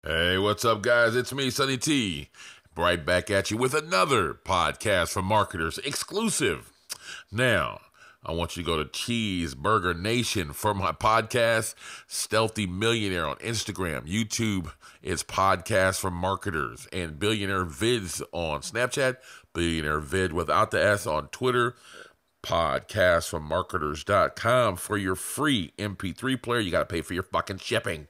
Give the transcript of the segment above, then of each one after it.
Hey, what's up, guys? It's me, Sonny T. Right back at you with another podcast for marketers exclusive. Now, I want you to go to Cheeseburger Nation for my podcast, Stealthy Millionaire on Instagram, YouTube. It's podcast for marketers, and Billionaire Vids on Snapchat, Billionaire Vid without the S on Twitter, podcastformarketers.com for your free MP3 player. You got to pay for your fucking shipping.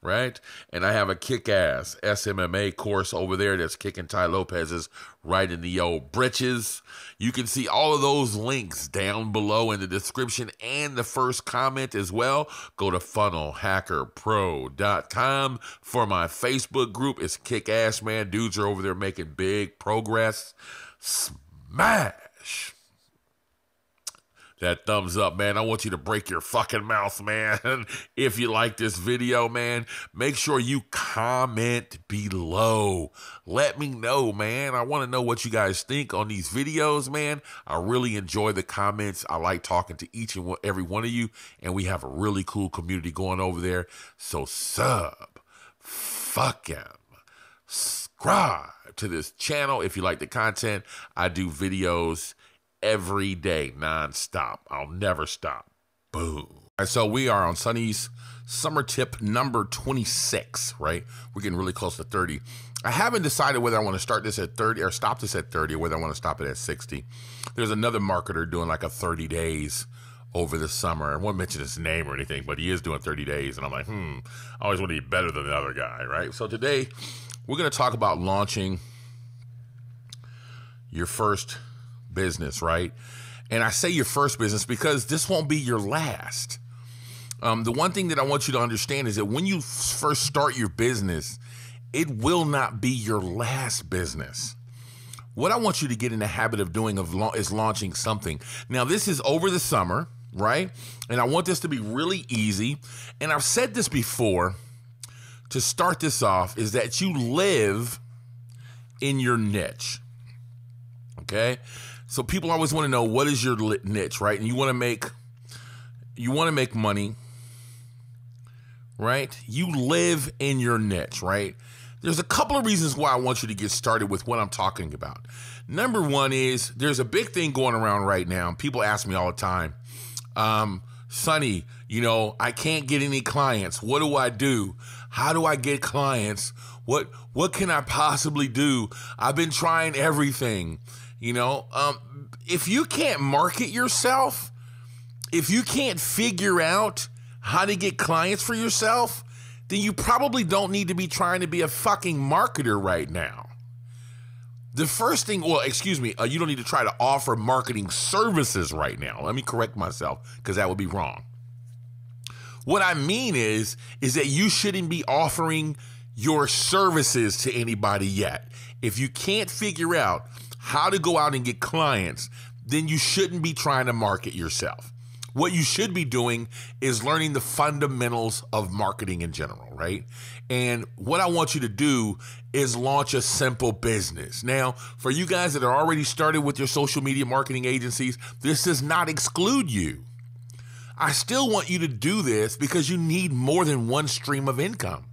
Right? And I have a kick-ass SMMA course over there that's kicking Ty Lopez's right in the old britches. You can see all of those links down below in the description and the first comment as well. Go to funnelhackerpro.com for my Facebook group. It's kick-ass, man. Dudes are over there making big progress. Smash that thumbs up, man. I want you to break your fucking mouth, man. If you like this video, man, make sure you comment below. Let me know, man. I want to know what you guys think on these videos, man. I really enjoy the comments. I like talking to each and every one of you, and we have a really cool community going over there. So fucking subscribe to this channel if you like the content. I do videos every day, non-stop. I'll never stop. Boom. All right, so we are on Sonny's summer tip number 26, right? We're getting really close to 30. I haven't decided whether I want to start this at 30 or stop this at 30 or whether I want to stop it at 60. There's another marketer doing like a 30 days over the summer. I won't mention his name or anything, but he is doing 30 days. And I'm like, I always want to be better than the other guy, right? So today we're going to talk about launching your first business, right? And I say your first business because this won't be your last. The one thing that I want you to understand is that when you first start your business, it will not be your last business. What I want you to get in the habit of doing is launching something. Now, this is over the summer, right? And I want this to be really easy. And I've said this before, to start this off, is that you live in your niche. Okay? So people always want to know, what is your niche, right? And you want to make money, right? You live in your niche, right? There's a couple of reasons why I want you to get started with what I'm talking about. Number one is there's a big thing going around right now. People ask me all the time, Sonny, I can't get any clients. What do I do? How do I get clients? What can I possibly do? I've been trying everything. If you can't market yourself, if you can't figure out how to get clients for yourself, then you probably don't need to be trying to be a fucking marketer right now. The first thing, you don't need to try to offer marketing services right now. Let me correct myself, because that would be wrong. What I mean is that you shouldn't be offering your services to anybody yet. If you can't figure out how to go out and get clients, then you shouldn't be trying to market yourself. What you should be doing is learning the fundamentals of marketing in general, right? And what I want you to do is launch a simple business. Now, for you guys that are already started with your social media marketing agencies, this does not exclude you. I still want you to do this because you need more than one stream of income.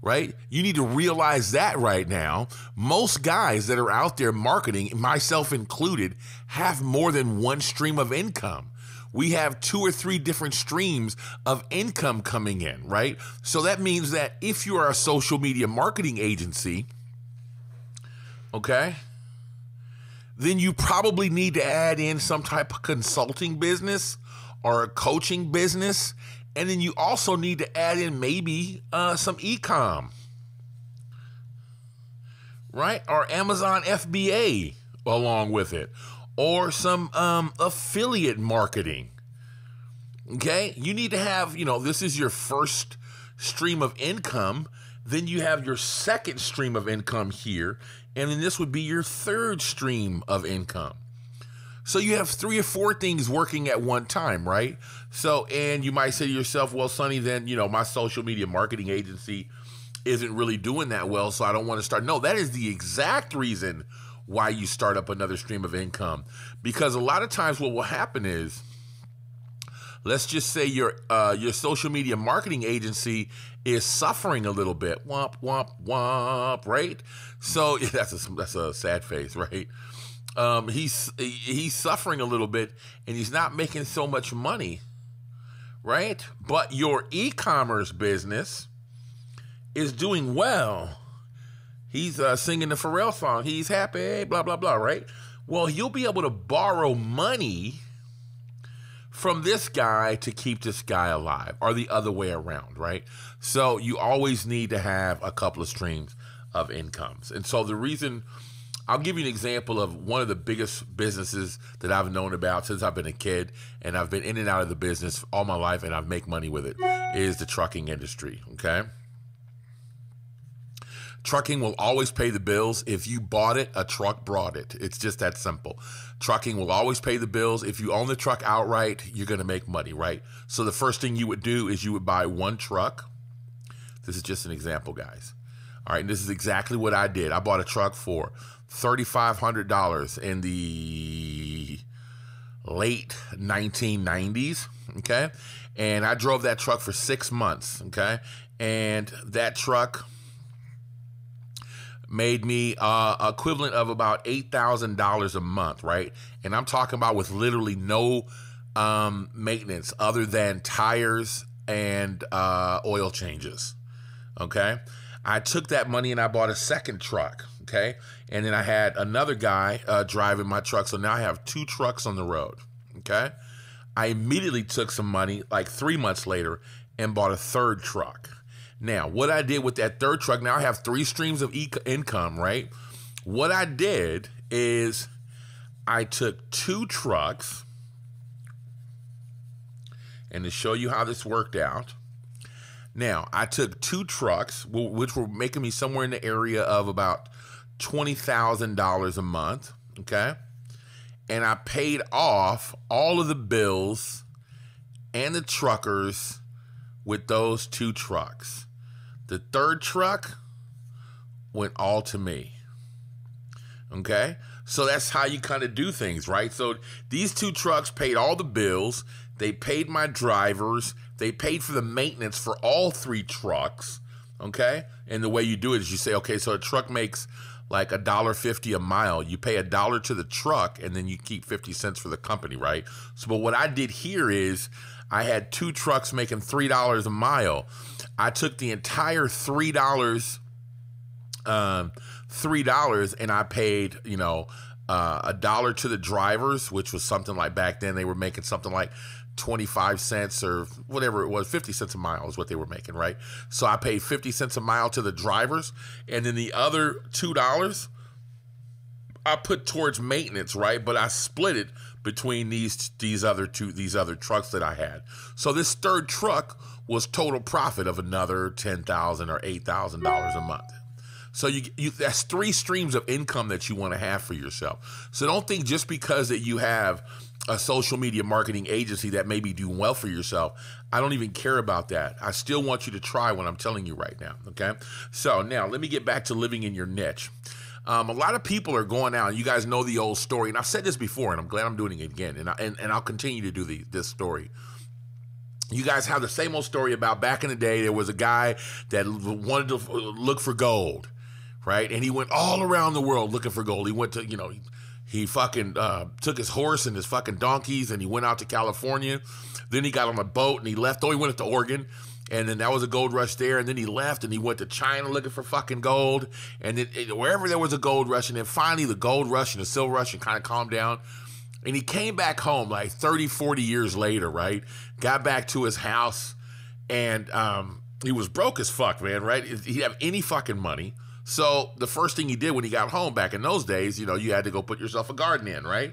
Right? You need to realize that right now. Most guys that are out there marketing, myself included, have more than one stream of income. We have 2 or 3 different streams of income coming in, right? So that means that if you are a social media marketing agency, okay, then you probably need to add in some type of consulting business or a coaching business. And then you also need to add in maybe some e-com, right? Or Amazon FBA along with it, or some affiliate marketing. Okay, you need to have, this is your first stream of income. Then you have your second stream of income here, and then this would be your third stream of income. So you have 3 or 4 things working at one time, right? So, and you might say to yourself, well, Sonny, then, my social media marketing agency isn't really doing that well, so I don't want to start. No, that is the exact reason why you start up another stream of income. Because a lot of times what will happen is let's just say your social media marketing agency is suffering a little bit. Womp, womp, womp, right? So that's a sad face, right? He's suffering a little bit and he's not making so much money, right? But your e-commerce business is doing well. He's singing the Pharrell song. He's happy, blah, blah, blah, right? Well, you'll be able to borrow money from this guy to keep this guy alive, or the other way around, right? So you always need to have a couple of streams of incomes. And so the reason, I'll give you an example of one of the biggest businesses that I've known about since I've been a kid, and I've been in and out of the business all my life, and I've make money with it, is the trucking industry, okay? Trucking will always pay the bills. If you bought it, a truck brought it. It's just that simple. Trucking will always pay the bills. If you own the truck outright, you're going to make money, right? So the first thing you would do is you would buy one truck. This is just an example, guys. All right, and this is exactly what I did. I bought a truck for $3,500 in the late 1990s, okay? And I drove that truck for 6 months, okay? And that truck made me equivalent of about $8,000 a month, right? And I'm talking about with literally no maintenance other than tires and oil changes, okay? I took that money and I bought a second truck, okay? And then I had another guy driving my truck, so now I have 2 trucks on the road, okay? I immediately took some money, like 3 months later, and bought a third truck. Now, what I did with that third truck, now I have 3 streams of income, right? What I did is I took 2 trucks, and to show you how this worked out, now I took 2 trucks, which were making me somewhere in the area of about $20,000 a month, okay? And I paid off all of the bills and the truckers with those 2 trucks. The third truck went all to me, okay? So that's how you kind of do things, right? So these 2 trucks paid all the bills. They paid my drivers. They paid for the maintenance for all 3 trucks, okay? And the way you do it is you say, okay, so a truck makes like $1.50 a mile. You pay $1 to the truck, and then you keep 50 cents for the company, right? So, but what I did here is I had 2 trucks making $3 a mile. I took the entire $3, and I paid, $1 to the drivers, which was something like, back then they were making something like 25 cents or whatever it was, 50 cents a mile is what they were making, right? So I paid 50 cents a mile to the drivers, and then the other $2 I put towards maintenance, right? But I split it between these other trucks that I had. So this third truck was total profit of another $10,000 or $8,000 a month. So that's 3 streams of income that you want to have for yourself. So don't think just because that you have a social media marketing agency that may be doing well for yourself, I don't even care about that. I still want you to try what I'm telling you right now, okay? So now let me get back to living in your niche. A lot of people are going out, and you guys know the old story, and I've said this before, and I'm glad I'm doing it again, and I'll continue to do this story. You guys have the same old story about back in the day, there was a guy that wanted to look for gold, right? And he went all around the world looking for gold. He went to, he fucking took his horse and his fucking donkeys, and he went out to California. Then he got on a boat, and he left. Oh, he went up to Oregon. And then that was a gold rush there. And then he left and he went to China looking for fucking gold. And then wherever there was a gold rush. And then finally the gold rush and the silver rush and kind of calmed down. And he came back home like 30, 40 years later, right? Got back to his house and he was broke as fuck, man, right? He didn't have any fucking money. So the first thing he did when he got home back in those days, you had to go put yourself a garden in, right?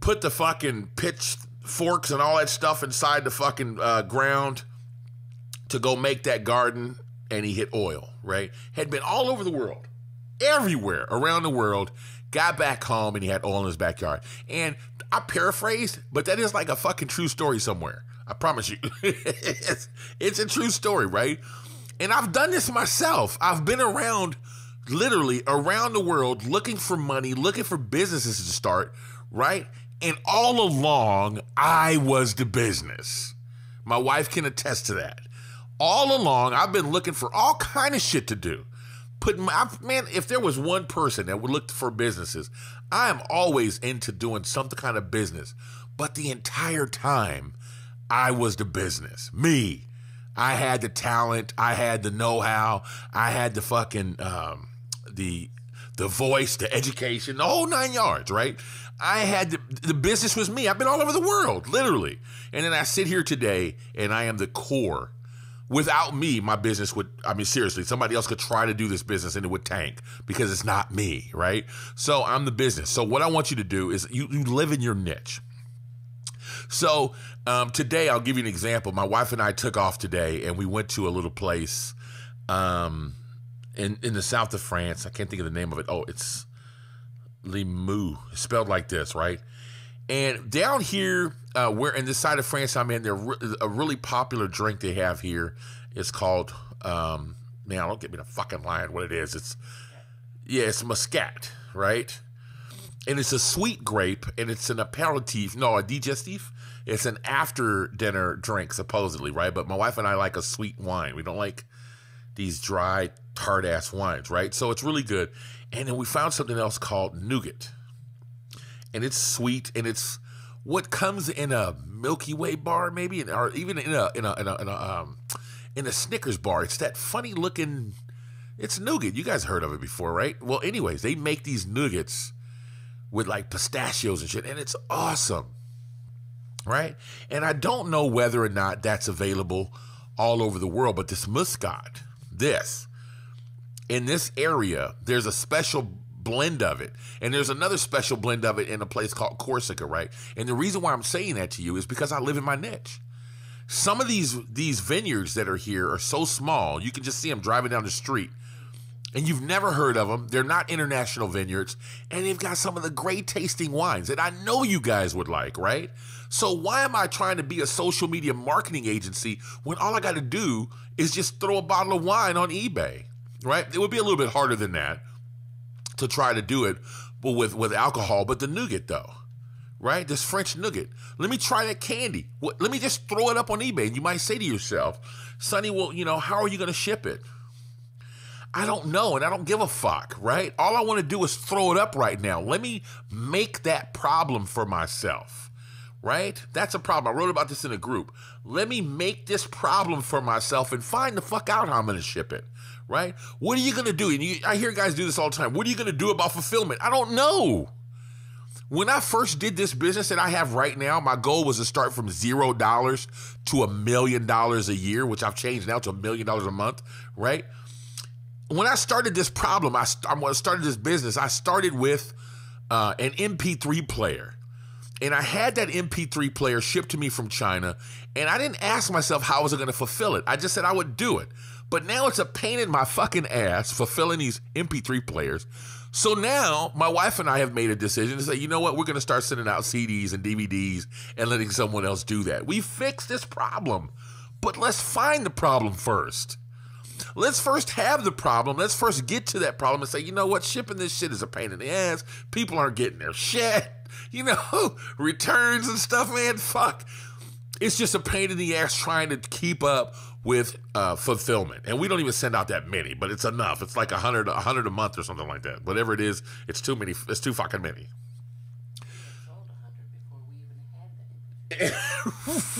Put the fucking pitchforks and all that stuff inside the fucking ground to go make that garden, and he hit oil, right? Had been all over the world, everywhere around the world, got back home, and he had oil in his backyard. And I paraphrased, but that is like a fucking true story somewhere. I promise you. It's a true story, right? And I've done this myself. I've been around, literally around the world, looking for money, looking for businesses to start, right? And all along, I was the business. My wife can attest to that. All along, I've been looking for all kind of shit to do. Man, if there was one person that would look for businesses, I am always into doing some kind of business. But the entire time, I was the business. Me. I had the talent. I had the know-how. I had the fucking, the voice, the education, the whole 9 yards, right? I had the business was me. I've been all over the world, literally. And then I sit here today and I am the core. Without me, my business would, I mean, seriously, somebody else could try to do this business and it would tank because it's not me, right? So I'm the business. So what I want you to do is you live in your niche. So today, I'll give you an example. My wife and I took off today and we went to a little place in the south of France. I can't think of the name of it. Oh, it's Limoux, spelled like this, right? And down here, where in this side of France I'm in, a really popular drink they have here is called, now don't get me the fucking line what it is. It's Muscat, right? And it's a sweet grape, and it's an aperitif, no, a digestif. It's an after dinner drink, supposedly, right? But my wife and I like a sweet wine. We don't like these dry, tart-ass wines, right? So it's really good. And then we found something else called nougat. And it's sweet, and it's what comes in a Milky Way bar, maybe, or even in a Snickers bar. It's that funny looking. It's nougat. You guys heard of it before, right? Well, anyways, they make these nougats with like pistachios and shit, and it's awesome, right? And I don't know whether or not that's available all over the world, but this Muscat, in this area, there's a special blend of it. And there's another special blend of it in a place called Corsica, right? And the reason why I'm saying that to you is because I live in my niche. Some of these vineyards that are here are so small, you can just see them driving down the street. And you've never heard of them. They're not international vineyards. And they've got some of the great tasting wines that I know you guys would like, right? So why am I trying to be a social media marketing agency when all I got to do is just throw a bottle of wine on eBay, right? It would be a little bit harder than that to try to do it with alcohol, but the nougat though, right? This French nougat. Let me try that candy. Let me just throw it up on eBay. And you might say to yourself, Sonny, well, how are you going to ship it? I don't know, and I don't give a fuck, right? All I want to do is throw it up right now. Let me make that problem for myself, right? That's a problem. I wrote about this in a group. Let me make this problem for myself and find the fuck out how I'm going to ship it. Right? What are you going to do? And I hear guys do this all the time. What are you going to do about fulfillment? I don't know. When I first did this business that I have right now, my goal was to start from $0 to $1 million a year, which I've changed now to $1 million a month, right? When I started this problem, when I started this business, I started with an MP3 player. And I had that MP3 player shipped to me from China, and I didn't ask myself how I was going to fulfill it. I just said I would do it. But now it's a pain in my fucking ass fulfilling these MP3 players. So now my wife and I have made a decision to say, you know what? We're going to start sending out CDs and DVDs and letting someone else do that. We fixed this problem, but let's find the problem first. Let's first have the problem. Let's first get to that problem and say, you know what? Shipping this shit is a pain in the ass. People aren't getting their shit. Returns and stuff, man. Fuck. It's just a pain in the ass trying to keep up with fulfillment. And we don't even send out that many, but it's enough. It's like 100 a month or something like that. Whatever it is, it's too many. It's too fucking many.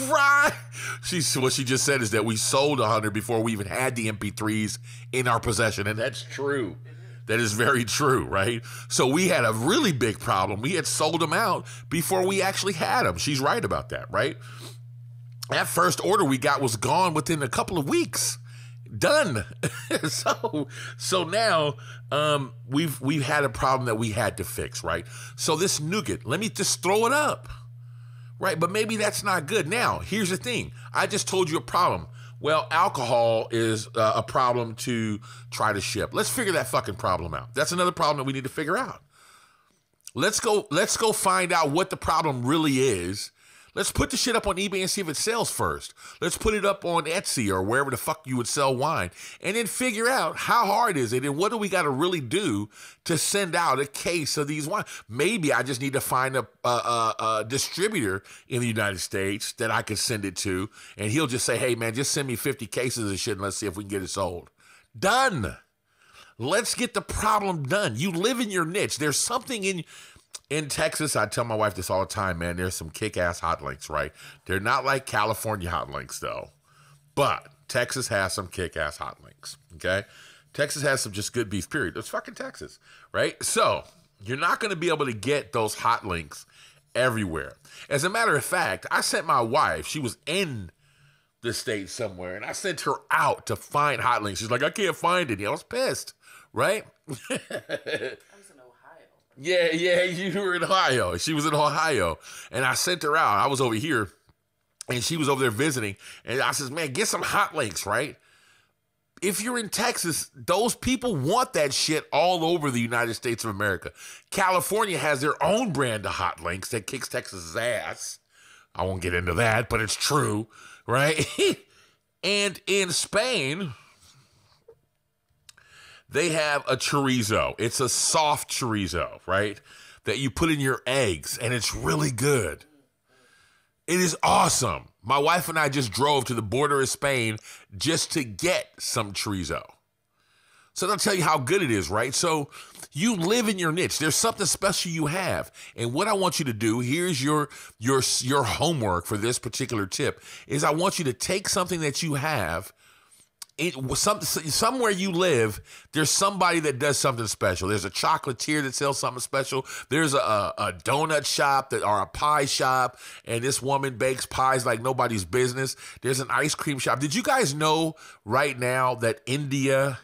Right. What she just said is that we sold 100 before we even had the MP3s in our possession. And that's true. That is very true, right? So we had a really big problem. We had sold them out before we actually had them. She's right about that, right? That first order we got was gone within a couple of weeks. Done. So now we've had a problem that we had to fix, right? So this nougat, let me just throw it up, right? But maybe that's not good. Now, here's the thing. I just told you a problem. Well, alcohol is a problem to try to ship. Let's figure that fucking problem out. That's another problem that we need to figure out. Let's go find out what the problem really is. Let's put the shit up on eBay and see if it sells first. Let's put it up on Etsy or wherever the fuck you would sell wine, and then figure out how hard is it and what do we got to really do to send out a case of these wines. Maybe I just need to find a distributor in the United States that I can send it to, and he'll just say, hey, man, just send me 50 cases of shit and let's see if we can get it sold. Done. Let's get the problem done. You live in your niche. There's something in Texas. I tell my wife this all the time, man. There's some kick-ass hot links, right? They're not like California hot links, though. But Texas has some kick-ass hot links, okay? Texas has some just good beef, period. It's fucking Texas, right? So you're not going to be able to get those hot links everywhere. As a matter of fact, I sent my wife. She was in the state somewhere, and I sent her out to find hot links. She's like, I can't find it. I was pissed. Right? I was in Ohio. Yeah, you were in Ohio. She was in Ohio. And I sent her out. I was over here, and she was over there visiting. And I says, man, get some hot links, right? If you're in Texas, those people want that shit all over the United States of America. California has their own brand of hot links that kicks Texas's ass. I won't get into that, but it's true, right? And in Spain, they have a chorizo. It's a soft chorizo, right? That you put in your eggs, and it's really good. It is awesome. My wife and I just drove to the border of Spain just to get some chorizo. So that'll tell you how good it is, right? So you live in your niche. There's something special you have. And what I want you to do, here's your homework for this particular tip, is I want you to take something that you have. Somewhere you live, there's somebody that does something special. There's a chocolatier that sells something special. There's a donut shop or a pie shop, and this woman bakes pies like nobody's business. There's an ice cream shop. Did you guys know right now that India,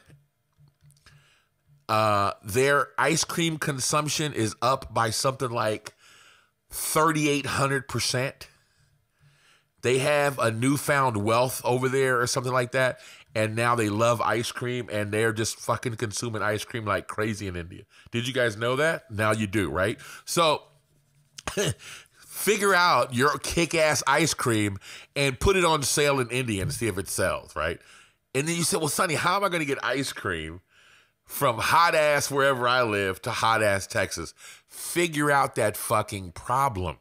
their ice cream consumption is up by something like 3,800%? They have a newfound wealth over there or something like that. And now they love ice cream, and they're just fucking consuming ice cream like crazy in India. Did you guys know that? Now you do, right? So figure out your kick-ass ice cream and put it on sale in India and see if it sells, right? And then you say, well, Sonny, how am I going to get ice cream from hot-ass wherever I live to hot-ass Texas? Figure out that fucking problem,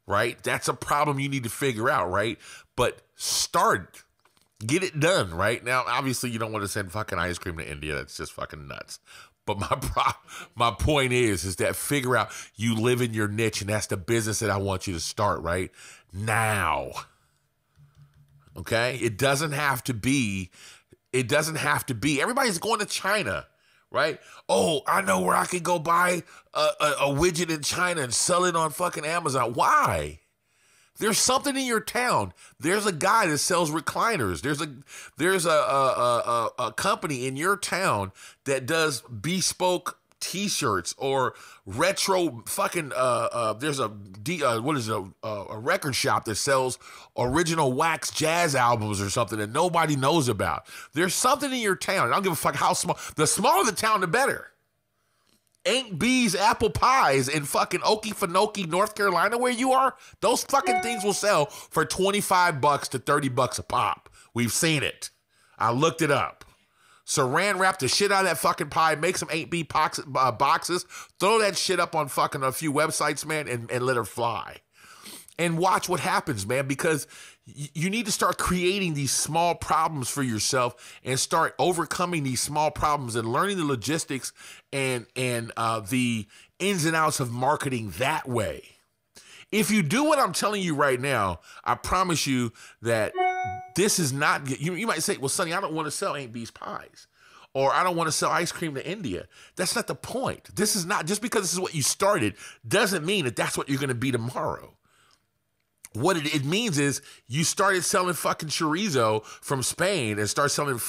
right? That's a problem you need to figure out, right? But start. Get it done, right? Now, obviously, you don't want to send fucking ice cream to India. That's just fucking nuts. But my point is that figure out you live in your niche, and that's the business that I want you to start right now. Okay? It doesn't have to be. Everybody's going to China, right? Oh, I know where I can go buy a widget in China and sell it on fucking Amazon. Why? There's something in your town. There's a guy that sells recliners. There's a company in your town that does bespoke T-shirts or retro fucking. There's a record shop that sells original wax jazz albums or something that nobody knows about. There's something in your town. I don't give a fuck how small. The smaller the town, the better. Ain't Bees apple pies in fucking Okefenokee, North Carolina, where you are, those fucking things will sell for $25 to $30 a pop. We've seen it. I looked it up. Saran wrap the shit out of that fucking pie, make some 8B boxes, throw that shit up on fucking a few websites, man, and let her fly. And watch what happens, man, because you need to start creating these small problems for yourself and start overcoming these small problems and learning the logistics and the ins and outs of marketing that way. If you do what I'm telling you right now, I promise you that this is not, you might say, well, Sonny, I don't want to sell Aunt Bee's pies. Or I don't want to sell ice cream to India. That's not the point. This is not, just because this is what you started doesn't mean that that's what you're going to be tomorrow. What it means is you started selling fucking chorizo from Spain and start selling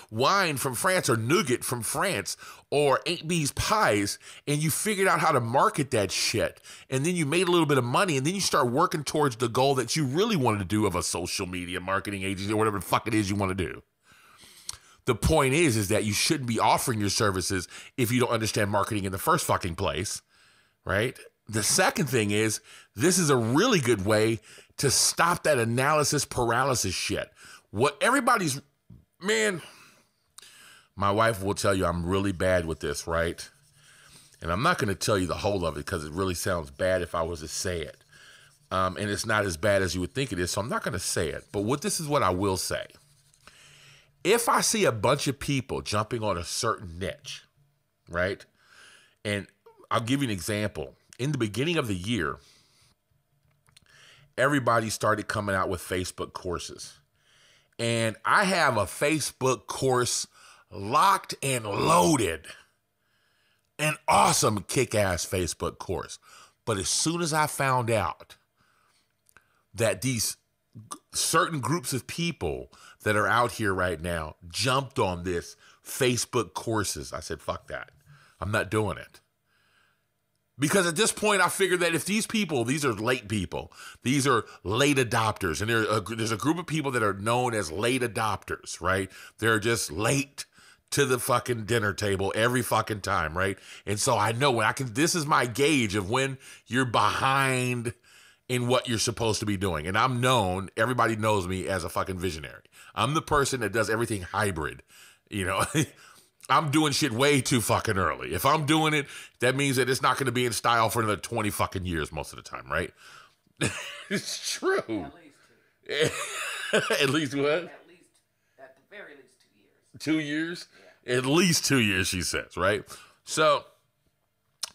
wine from France or nougat from France or Aunt Bee's pies, and you figured out how to market that shit. And then you made a little bit of money, and then you start working towards the goal that you really wanted to do of a social media marketing agency or whatever the fuck it is you want to do. The point is that you shouldn't be offering your services if you don't understand marketing in the first fucking place, right? The second thing is, this is a really good way to stop that analysis paralysis shit. What everybody's, man, my wife will tell you I'm really bad with this, right? And I'm not going to tell you the whole of it because it really sounds bad if I was to say it. And it's not as bad as you would think it is, so I'm not going to say it. But this is what I will say. If I see a bunch of people jumping on a certain niche, right? And I'll give you an example. In the beginning of the year, everybody started coming out with Facebook courses. And I have a Facebook course locked and loaded. An awesome kick-ass Facebook course. But as soon as I found out that these certain groups of people that are out here right now jumped on this Facebook courses, I said, fuck that. I'm not doing it. Because at this point, I figured that if these people, these are late people, these are late adopters, and there's a group of people that are known as late adopters, right? They're just late to the fucking dinner table every fucking time, right? And so I know this is my gauge of when you're behind in what you're supposed to be doing. And I'm known, everybody knows me as a fucking visionary. I'm the person that does everything hybrid, you know? I'm doing shit way too fucking early. If I'm doing it, that means that it's not going to be in style for another 20 fucking years most of the time, right? It's true. At least 2. At least what? At the very least 2 years. 2 years? Yeah. At least 2 years, she says, right? So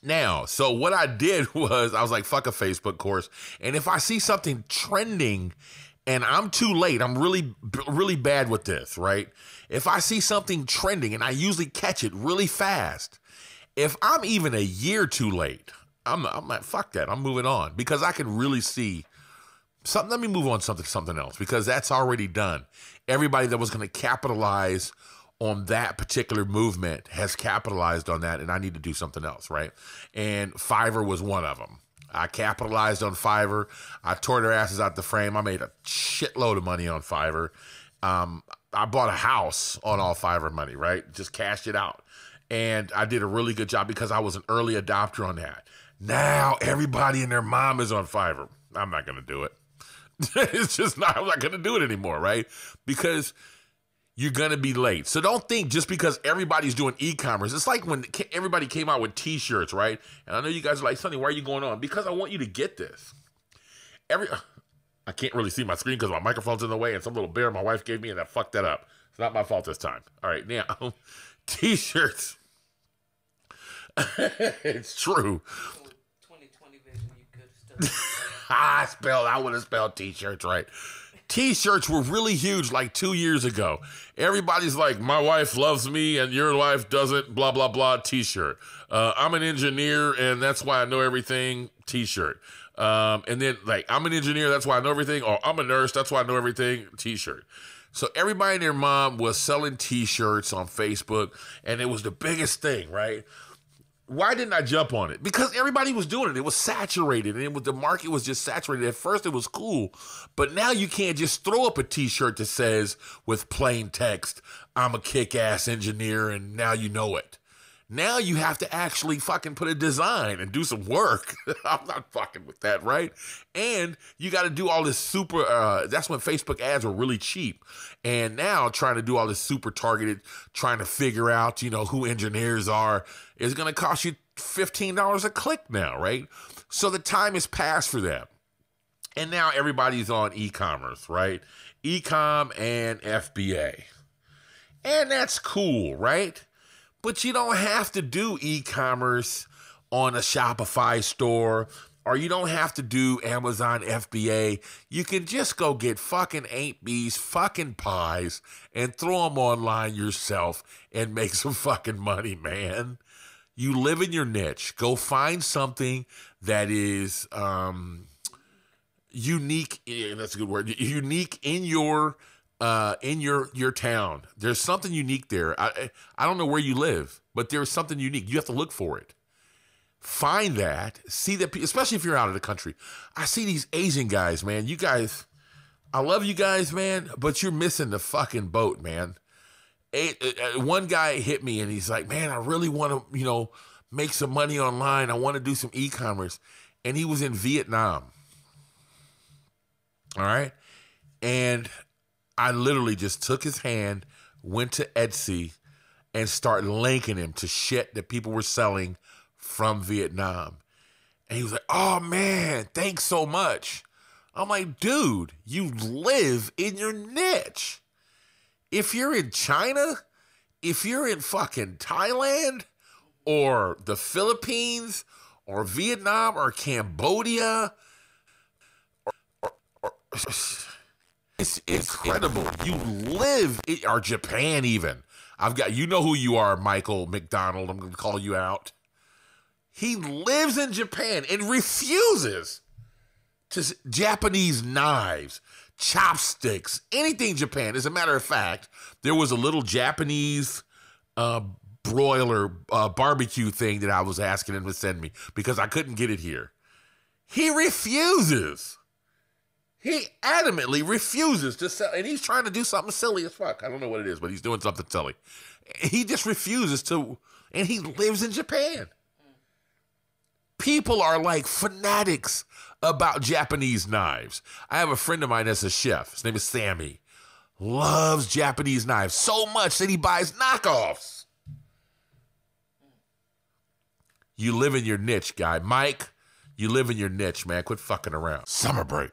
what I did was I was like, fuck a Facebook course. And if I see something trending and I'm too late, I'm really, really bad with this, right? If I see something trending, and I usually catch it really fast, if I'm even a year too late, I'm like, fuck that. I'm moving on because I can really see something. Let me move on to something else because that's already done. Everybody that was going to capitalize on that particular movement has capitalized on that, and I need to do something else, right? And Fiverr was one of them. I capitalized on Fiverr. I tore their asses out the frame. I made a shitload of money on Fiverr. I bought a house on all Fiverr money, right? Just cashed it out. And I did a really good job because I was an early adopter on that. Now everybody and their mom is on Fiverr. I'm not going to do it. It's just not, I'm not going to do it anymore, right? Because you're going to be late. So don't think just because everybody's doing e-commerce. It's like when everybody came out with t-shirts, right? And I know you guys are like, Sonny, why are you going on? Because I want you to get this. I can't really see my screen because my microphone's in the way and some little bear my wife gave me and I fucked that up. It's not my fault this time. All right, now, t-shirts. It's true. 2020 vision, you could still. I would have spelled t-shirts right. T-shirts were really huge like 2 years ago. Everybody's like, my wife loves me and your wife doesn't, blah, blah, blah, t-shirt. I'm an engineer and that's why I know everything, t-shirt. And then like, I'm an engineer, that's why I know everything. Or I'm a nurse, that's why I know everything, t-shirt. So everybody and their mom was selling t-shirts on Facebook and it was the biggest thing, right? Why didn't I jump on it? Because everybody was doing it. It was saturated, and the market was just saturated. At first, it was cool, but now you can't just throw up a T-shirt that says with plain text, "I'm a kick-ass engineer," and now you know it. Now you have to actually fucking put a design and do some work. I'm not fucking with that, right? And you got to do all this super, that's when Facebook ads were really cheap. And now trying to do all this super targeted, trying to figure out, who engineers are, is going to cost you $15 a click now, right? So the time has passed for them. And now everybody's on e-commerce, right? E-com and FBA. And that's cool, right? But you don't have to do e-commerce on a Shopify store, or you don't have to do Amazon FBA. You can just go get fucking 8Bs, fucking pies, and throw them online yourself and make some fucking money, man. You live in your niche. Go find something that is unique. That's a good word. Unique in your town. There's something unique there. I don't know where you live, but there's something unique. You have to look for it. Find that. See that, especially if you're out of the country. I see these Asian guys, man. You guys, I love you guys, man, but you're missing the fucking boat, man. One guy hit me and he's like, man, I really want to, make some money online. I want to do some e-commerce. and he was in Vietnam. All right. And I literally just took his hand, went to Etsy, and started linking him to shit that people were selling from Vietnam. And he was like, oh man, thanks so much. I'm like, dude, you live in your niche. If you're in China, if you're in fucking Thailand or the Philippines or Vietnam or Cambodia, it's incredible. You live in, or Japan even. You know who you are, Michael McDonald. I'm going to call you out. He lives in Japan and refuses to Japanese knives, chopsticks, anything Japan. As a matter of fact, there was a little Japanese broiler barbecue thing that I was asking him to send me because I couldn't get it here. He refuses. He adamantly refuses to sell, and he's trying to do something silly as fuck. I don't know what it is, but he's doing something silly. He just refuses to, and he lives in Japan. People are like fanatics about Japanese knives. I have a friend of mine that's a chef. His name is Sammy. Loves Japanese knives so much that he buys knockoffs. You live in your niche, guy. Mike, you live in your niche, man. Quit fucking around. Summer break.